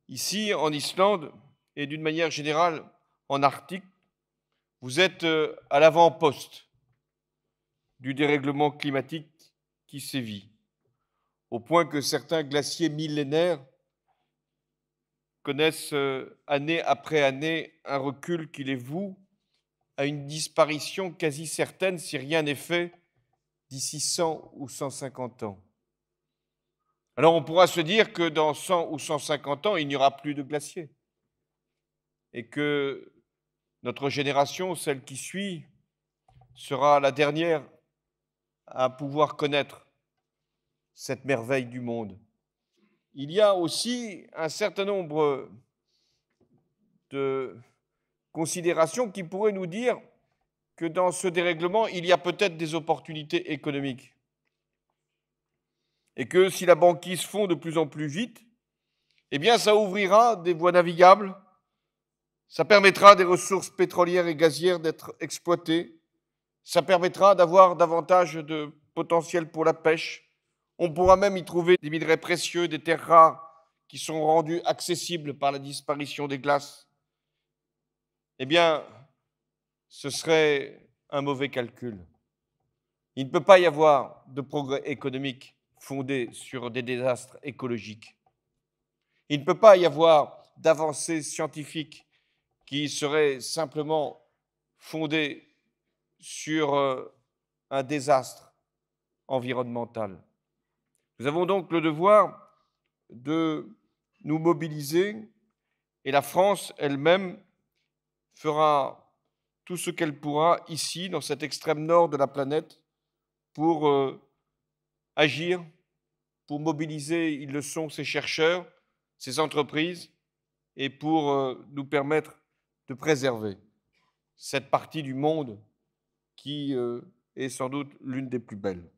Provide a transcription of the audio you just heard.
Ici, en Islande, et d'une manière générale en Arctique, vous êtes à l'avant-poste du dérèglement climatique qui sévit, au point que certains glaciers millénaires connaissent année après année un recul qui les voue à une disparition quasi certaine si rien n'est fait d'ici 100 ou 150 ans. Alors on pourra se dire que dans 100 ou 150 ans, il n'y aura plus de glaciers et que notre génération, celle qui suit, sera la dernière à pouvoir connaître cette merveille du monde. Il y a aussi un certain nombre de considérations qui pourraient nous dire que dans ce dérèglement, il y a peut-être des opportunités économiques. Et que si la banquise fond de plus en plus vite, eh bien, ça ouvrira des voies navigables, ça permettra des ressources pétrolières et gazières d'être exploitées, ça permettra d'avoir davantage de potentiel pour la pêche. On pourra même y trouver des minerais précieux, des terres rares qui sont rendues accessibles par la disparition des glaces. Eh bien, ce serait un mauvais calcul. Il ne peut pas y avoir de progrès économique fondé sur des désastres écologiques. Il ne peut pas y avoir d'avancées scientifiques qui seraient simplement fondées sur un désastre environnemental. Nous avons donc le devoir de nous mobiliser et la France elle-même fera tout ce qu'elle pourra ici, dans cet extrême nord de la planète, pour agir, pour mobiliser, ils le sont, ces chercheurs, ces entreprises, et pour nous permettre de préserver cette partie du monde qui est sans doute l'une des plus belles.